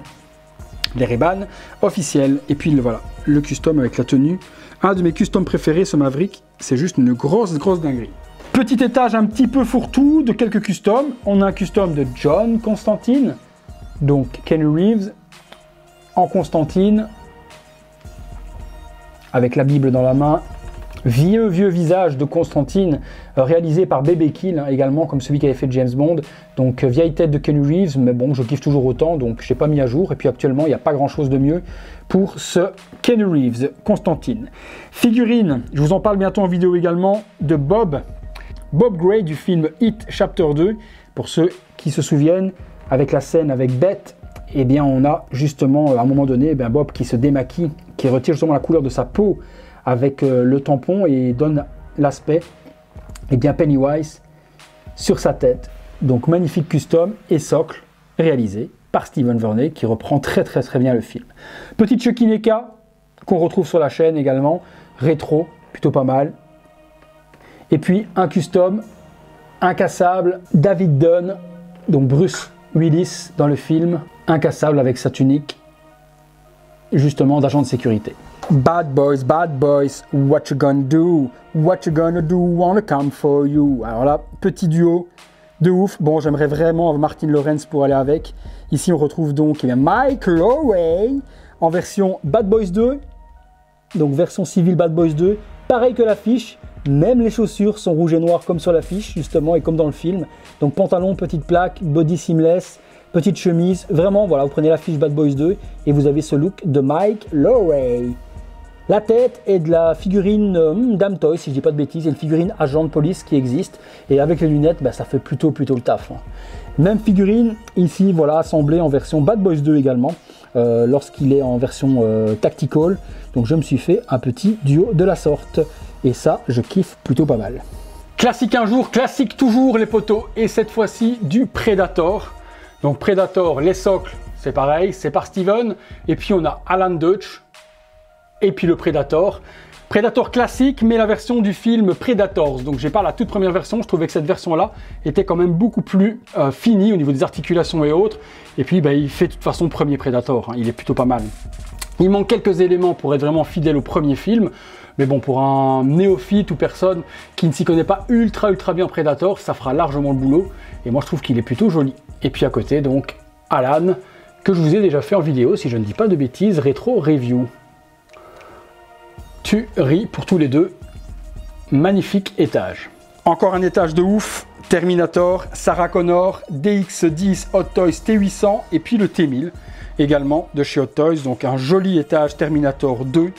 Les Ray-Ban officiels et puis voilà le custom avec la tenue, un de mes customs préférés ce Maverick, c'est juste une grosse dinguerie. Petit étage un petit peu fourre-tout de quelques customs, on a un custom de John Constantine, donc Keanu Reeves en Constantine avec la Bible dans la main, vieux visage de Constantine réalisé par B.B. Kill également comme celui qui avait fait James Bond, donc vieille tête de Keanu Reeves mais bon je kiffe toujours autant donc je n'ai pas mis à jour et puis actuellement il n'y a pas grand chose de mieux pour ce Keanu Reeves Constantine. Figurine, je vous en parle bientôt en vidéo également, de Bob Gray du film Hit Chapter 2 pour ceux qui se souviennent avec la scène avec Beth. On a justement à un moment donné Bob qui se démaquille, qui retire justement la couleur de sa peau avec le tampon et donne l'aspect Pennywise sur sa tête. Donc magnifique custom et socle réalisé par Steven Verney qui reprend très bien le film. Petite Chucky NECA qu'on retrouve sur la chaîne également, rétro, plutôt pas mal. Et puis un custom incassable David Dunn, donc Bruce Willis dans le film, incassable avec sa tunique justement d'agent de sécurité. Bad boys, what you gonna do? What you gonna do? Wanna come for you? Alors là, petit duo de ouf. Bon, j'aimerais vraiment Martin Lawrence pour aller avec. Ici, on retrouve donc Mike Lowrey en version Bad Boys 2. Donc version civile Bad Boys 2. Pareil que l'affiche, même les chaussures sont rouges et noires comme sur l'affiche, justement, et comme dans le film. Donc pantalon, petite plaque, body seamless, petite chemise. Vraiment, voilà, vous prenez l'affiche Bad Boys 2 et vous avez ce look de Mike Lowrey. La tête est de la figurine Dame Toy, si je dis pas de bêtises, et une figurine agent de police qui existe. Et avec les lunettes, bah, ça fait plutôt le taf. Hein. Même figurine, ici, voilà, assemblée en version Bad Boys 2 également, lorsqu'il est en version tactical. Donc je me suis fait un petit duo de la sorte. Et ça, je kiffe plutôt pas mal. Classique un jour, classique toujours les potos. Et cette fois-ci, du Predator. Donc Predator, les socles, c'est pareil, c'est par Steven. Et puis on a Alan Dutch. Et puis le Predator. Predator classique, mais la version du film Predators. Donc j'ai pas la toute première version, je trouvais que cette version-là était quand même beaucoup plus finie au niveau des articulations et autres. Et puis bah, il fait de toute façon premier Predator, hein, il est plutôt pas mal. Il manque quelques éléments pour être vraiment fidèle au premier film. Mais bon, pour un néophyte ou personne qui ne s'y connaît pas ultra bien Predator, ça fera largement le boulot. Et moi je trouve qu'il est plutôt joli. Et puis à côté donc Alan, que je vous ai déjà fait en vidéo, si je ne dis pas de bêtises, rétro review. Tuerie pour tous les deux, magnifique étage. Encore un étage de ouf, Terminator, Sarah Connor, DX10 Hot Toys T800 et puis le T1000 également de chez Hot Toys, donc un joli étage Terminator 2,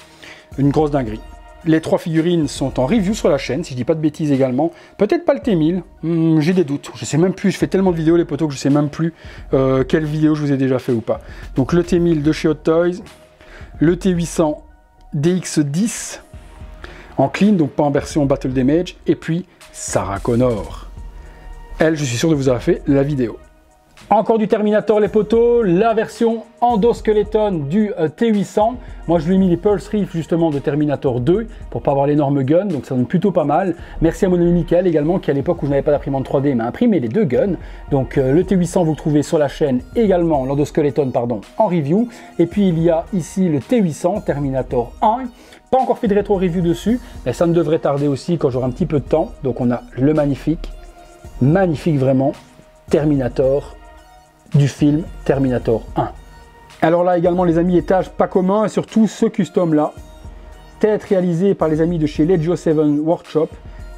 une grosse dinguerie. Les trois figurines sont en review sur la chaîne, si je dis pas de bêtises également. Peut-être pas le T1000, j'ai des doutes. Je sais même plus, je fais tellement de vidéos les potos que je sais même plus quelle vidéo je vous ai déjà fait ou pas. Donc le T1000 de chez Hot Toys, le T800 DX10 en clean, donc pas en version Battle Damage, et puis Sarah Connor. Elle, je suis sûr de vous avoir fait la vidéo. Encore du Terminator les potos, la version endoskeleton du T800. Moi je lui ai mis les Pulse Reef justement de Terminator 2 pour pas avoir l'énorme gun, donc ça donne plutôt pas mal. Merci à mon ami Michael également qui à l'époque où je n'avais pas d'imprimante 3D m'a imprimé les deux guns. Donc le T800 vous le trouvez sur la chaîne également, l'endoskeleton pardon, en review. Et puis il y a ici le T800 Terminator 1. Pas encore fait de rétro review dessus, mais ça ne devrait tarder aussi quand j'aurai un petit peu de temps. Donc on a le magnifique vraiment, Terminator du film Terminator 1. Alors là également les amis, étage pas commun et surtout ce custom là. Tête réalisée par les amis de chez Legio 7 Workshop.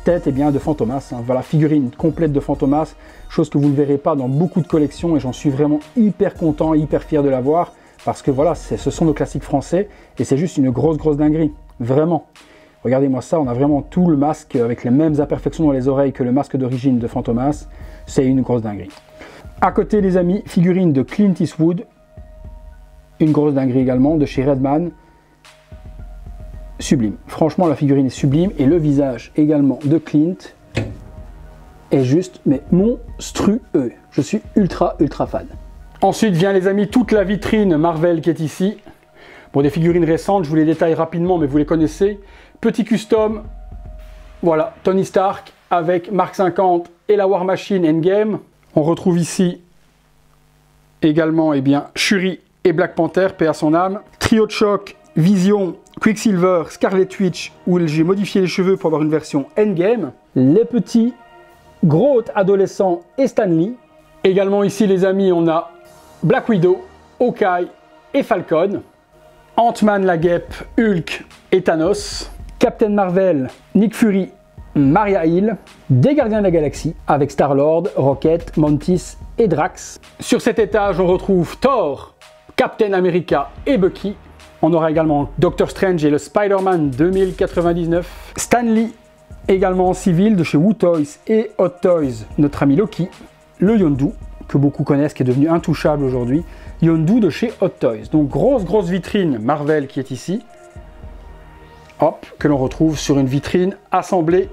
Tête et bien de Fantomas, hein. Voilà, figurine complète de Fantomas, chose que vous ne verrez pas dans beaucoup de collections et j'en suis vraiment hyper content, hyper fier de l'avoir parce que voilà, ce sont nos classiques français et c'est juste une grosse dinguerie, vraiment. Regardez-moi ça, on a vraiment tout le masque avec les mêmes imperfections dans les oreilles que le masque d'origine de Fantomas, c'est une grosse dinguerie. À côté les amis, figurine de Clint Eastwood, une grosse dinguerie également, de chez Redman, sublime. Franchement la figurine est sublime et le visage également de Clint est juste mais monstrueux. Je suis ultra fan. Ensuite vient les amis toute la vitrine Marvel qui est ici. Bon, des figurines récentes, je vous les détaille rapidement mais vous les connaissez. Petit custom, voilà, Tony Stark avec Mark 50 et la War Machine Endgame. On retrouve ici également Shuri et Black Panther, paix à son âme. Trio de choc, Vision, Quicksilver, Scarlet Witch, où j'ai modifié les cheveux pour avoir une version Endgame. Les petits Groot adolescents et Stan Lee. Également ici les amis, on a Black Widow, Hawkeye et Falcon. Ant-Man la guêpe, Hulk et Thanos. Captain Marvel, Nick Fury, Maria Hill, des Gardiens de la Galaxie avec Star-Lord, Rocket, Mantis et Drax. Sur cet étage, on retrouve Thor, Captain America et Bucky. On aura également Doctor Strange et le Spider-Man 2099. Stan Lee, également en civil de chez Woo Toys et Hot Toys, notre ami Loki. Le Yondu, que beaucoup connaissent, qui est devenu intouchable aujourd'hui. Yondu de chez Hot Toys. Donc grosse vitrine Marvel qui est ici. Hop, que l'on retrouve sur une vitrine assemblée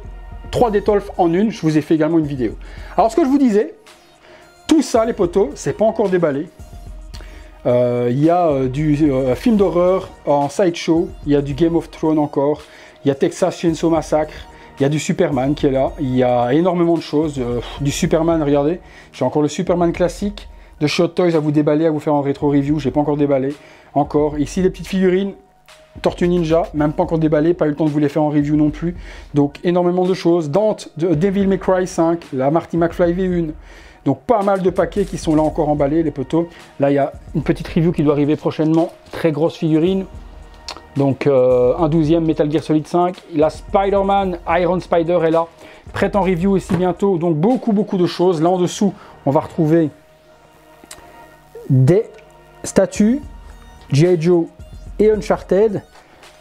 3 Detolf en une, je vous ai fait également une vidéo. Alors ce que je vous disais, tout ça les potos, c'est pas encore déballé. Il y a du film d'horreur en sideshow, il y a du Game of Thrones encore, il y a Texas Chainsaw Massacre, il y a du Superman qui est là, il y a énormément de choses, du Superman, regardez, j'ai encore le Superman classique de chez Hot Toys à vous déballer, à vous faire en rétro review, j'ai pas encore déballé, encore, ici les petites figurines, Tortue Ninja, même pas encore déballé, pas eu le temps de vous les faire en review non plus, donc énormément de choses, Dante de Devil May Cry 5, la Marty McFly V1, donc pas mal de paquets qui sont là encore emballés, les poteaux. Là, il y a une petite review qui doit arriver prochainement. Très grosse figurine. Donc un 12e Metal Gear Solid 5. La Spider-Man Iron Spider est là. Prête en review aussi bientôt. Donc beaucoup de choses. Là en dessous, on va retrouver des statues. G.I. Joe et Uncharted.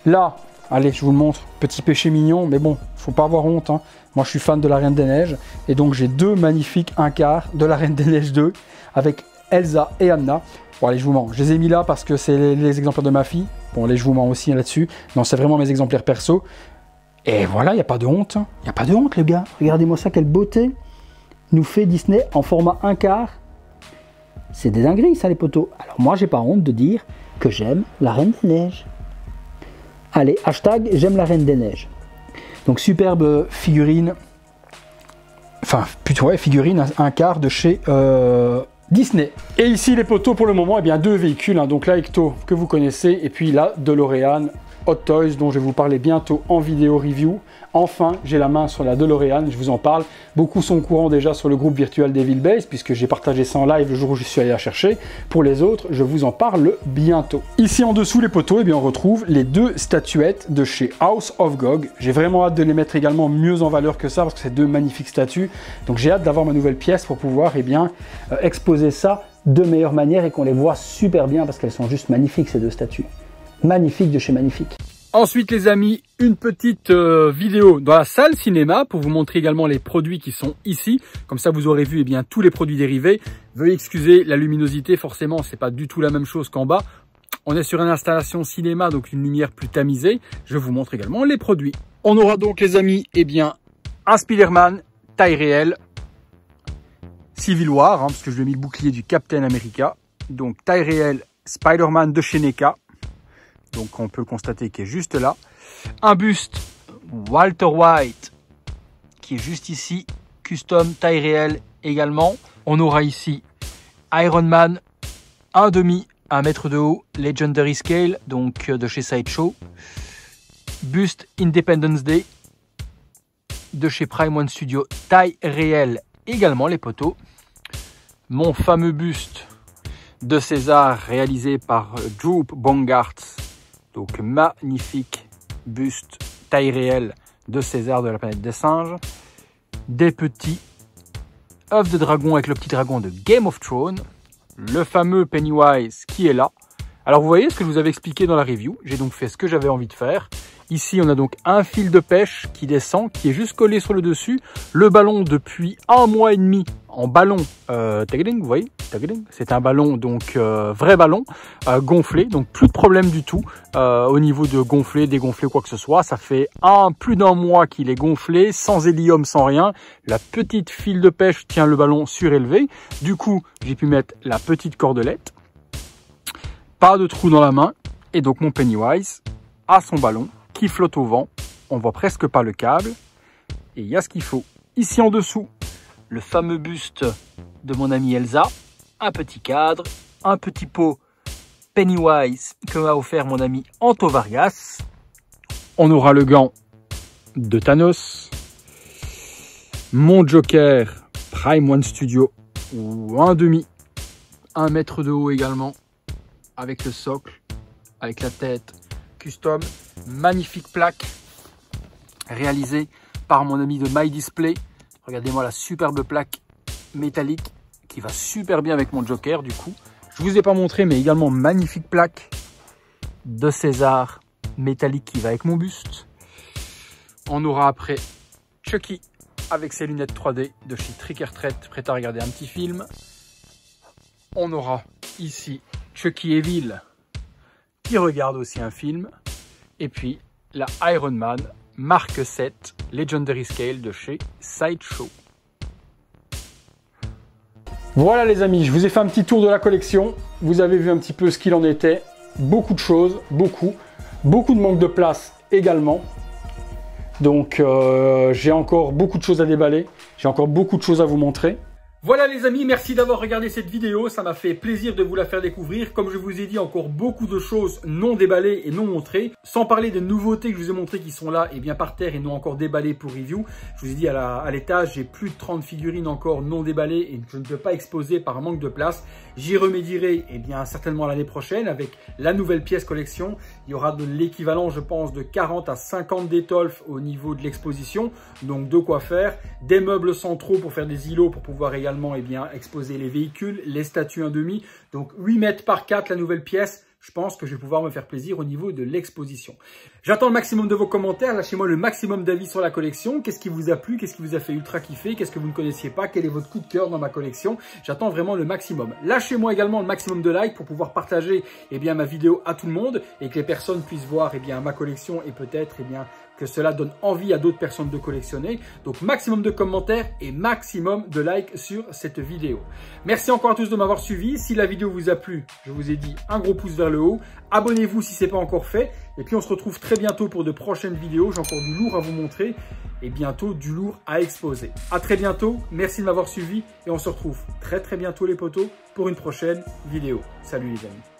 Là, allez, je vous le montre. Petit péché mignon. Mais bon, faut pas avoir honte, hein. Moi, je suis fan de la Reine des Neiges. Et donc, j'ai deux magnifiques incarts de la Reine des Neiges 2 avec Elsa et Anna. Bon, allez, je vous mens. Je les ai mis là parce que c'est les exemplaires de ma fille. Bon, allez, je vous mens aussi là-dessus. Non, c'est vraiment mes exemplaires perso. Et voilà, il n'y a pas de honte. Il n'y a pas de honte, les gars. Regardez-moi ça, quelle beauté nous fait Disney en format 1/4. C'est des dingueries, ça, les poteaux. Alors, moi, j'ai pas honte de dire que j'aime la Reine des Neiges. Allez, hashtag j'aime la Reine des Neiges. Donc superbe figurine, enfin plutôt ouais, figurine 1/4 de chez Disney. Et ici les poteaux pour le moment, eh bien deux véhicules, hein, donc la Ecto que vous connaissez et puis la DeLorean Hot Toys dont je vais vous parler bientôt en vidéo review. Enfin, j'ai la main sur la DeLorean, je vous en parle. Beaucoup sont au courant déjà sur le groupe virtuel Devil Base, puisque j'ai partagé ça en live le jour où je suis allé la chercher. Pour les autres, je vous en parle bientôt. Ici en dessous les poteaux, eh bien, on retrouve les deux statuettes de chez House of Gog. J'ai vraiment hâte de les mettre également mieux en valeur que ça, parce que c'est deux magnifiques statues. Donc j'ai hâte d'avoir ma nouvelle pièce pour pouvoir exposer ça de meilleure manière et qu'on les voit super bien, parce qu'elles sont juste magnifiques ces deux statues. Magnifiques de chez Magnifique.
Ensuite les amis, une petite vidéo dans la salle cinéma pour vous montrer également les produits qui sont ici. Comme ça vous aurez vu eh bien, tous les produits dérivés. Veuillez excuser la luminosité, forcément c'est pas du tout la même chose qu'en bas. On est sur une installation cinéma, donc une lumière plus tamisée. Je vous montre également les produits. On aura donc les amis, eh bien, un Spider-Man taille réelle, Civil War, hein, parce que je lui ai mis le bouclier du Captain America. Donc taille réelle Spider-Man de chez NECA. Donc on peut le constater qui est juste là. Un buste Walter White qui est juste ici. Custom taille réelle également. On aura ici Iron Man 1,5 1 mètre de haut. Legendary Scale donc de chez Sideshow. Buste Independence Day de chez Prime One Studio. Taille réelle également les poteaux. Mon fameux buste de César réalisé par Droop Bongart. Donc magnifique buste taille réelle de César de la planète des singes. Des petits œufs de dragon avec le petit dragon de Game of Thrones. Le fameux Pennywise qui est là. Alors vous voyez ce que je vous avais expliqué dans la review. J'ai donc fait ce que j'avais envie de faire. Ici on a donc un fil de pêche qui descend, qui est juste collé sur le dessus. Le ballon depuis 1 mois et demi en ballon tagging, vous voyez, c'est un ballon donc vrai ballon gonflé, donc plus de problème du tout au niveau de gonfler, dégonfler quoi que ce soit. Ça fait plus d'1 mois qu'il est gonflé, sans hélium, sans rien. La petite fil de pêche tient le ballon surélevé. Du coup j'ai pu mettre la petite cordelette. Pas de trou dans la main et donc mon Pennywise a son ballon qui flotte au vent. On voit presque pas le câble et il y a ce qu'il faut. Ici en dessous, le fameux buste de mon amie Elsa, un petit cadre, un petit pot Pennywise que m'a offert mon ami Anto Vargas. On aura le gant de Thanos, mon Joker Prime One Studio ou 1,5 1 mètre de haut également, avec le socle, avec la tête custom, magnifique plaque réalisée par mon ami de My Display. Regardez-moi la superbe plaque métallique qui va super bien avec mon Joker du coup. Je vous ai pas montré mais également magnifique plaque de César métallique qui va avec mon buste. On aura après Chucky avec ses lunettes 3D de chez Trick or Treat, prêt à regarder un petit film. On aura ici Chucky Evil qui regarde aussi un film. Et puis la Iron Man Mark 7 Legendary Scale de chez Sideshow.
Voilà les amis, je vous ai fait un petit tour de la collection. Vous avez vu un petit peu ce qu'il en était. Beaucoup de choses, beaucoup de manque de place également. Donc j'ai encore beaucoup de choses à déballer. J'ai encore beaucoup de choses à vous montrer.
Voilà les amis, merci d'avoir regardé cette vidéo, ça m'a fait plaisir de vous la faire découvrir. Comme je vous ai dit, encore beaucoup de choses non déballées et non montrées. Sans parler des nouveautés que je vous ai montrées qui sont là et bien par terre et non encore déballées pour review. Je vous ai dit à l'étage, j'ai plus de 30 figurines encore non déballées et que je ne peux pas exposer par manque de place. J'y remédierai et bien certainement l'année prochaine avec la nouvelle pièce collection. Il y aura de l'équivalent, je pense, de 40 à 50 d'étoffes au niveau de l'exposition. Donc de quoi faire. Des meubles centraux pour faire des îlots pour pouvoir également exposer les véhicules, les statues 1,5. Donc 8 mètres par 4 la nouvelle pièce. Je pense que je vais pouvoir me faire plaisir au niveau de l'exposition. J'attends le maximum de vos commentaires. Lâchez-moi le maximum d'avis sur la collection. Qu'est-ce qui vous a plu? Qu'est-ce qui vous a fait ultra kiffer? Qu'est-ce que vous ne connaissiez pas? Quel est votre coup de cœur dans ma collection? J'attends vraiment le maximum. Lâchez-moi également le maximum de likes pour pouvoir partager ma vidéo à tout le monde et que les personnes puissent voir ma collection et peut-être que cela donne envie à d'autres personnes de collectionner. Donc maximum de commentaires et maximum de likes sur cette vidéo. Merci encore à tous de m'avoir suivi. Si la vidéo vous a plu, je vous ai dit un gros pouce vers le haut. Abonnez-vous si ce n'est pas encore fait. Et puis on se retrouve très bientôt pour de prochaines vidéos. J'ai encore du lourd à vous montrer et bientôt du lourd à exposer. À très bientôt. Merci de m'avoir suivi et on se retrouve très bientôt les potos pour une prochaine vidéo. Salut les amis.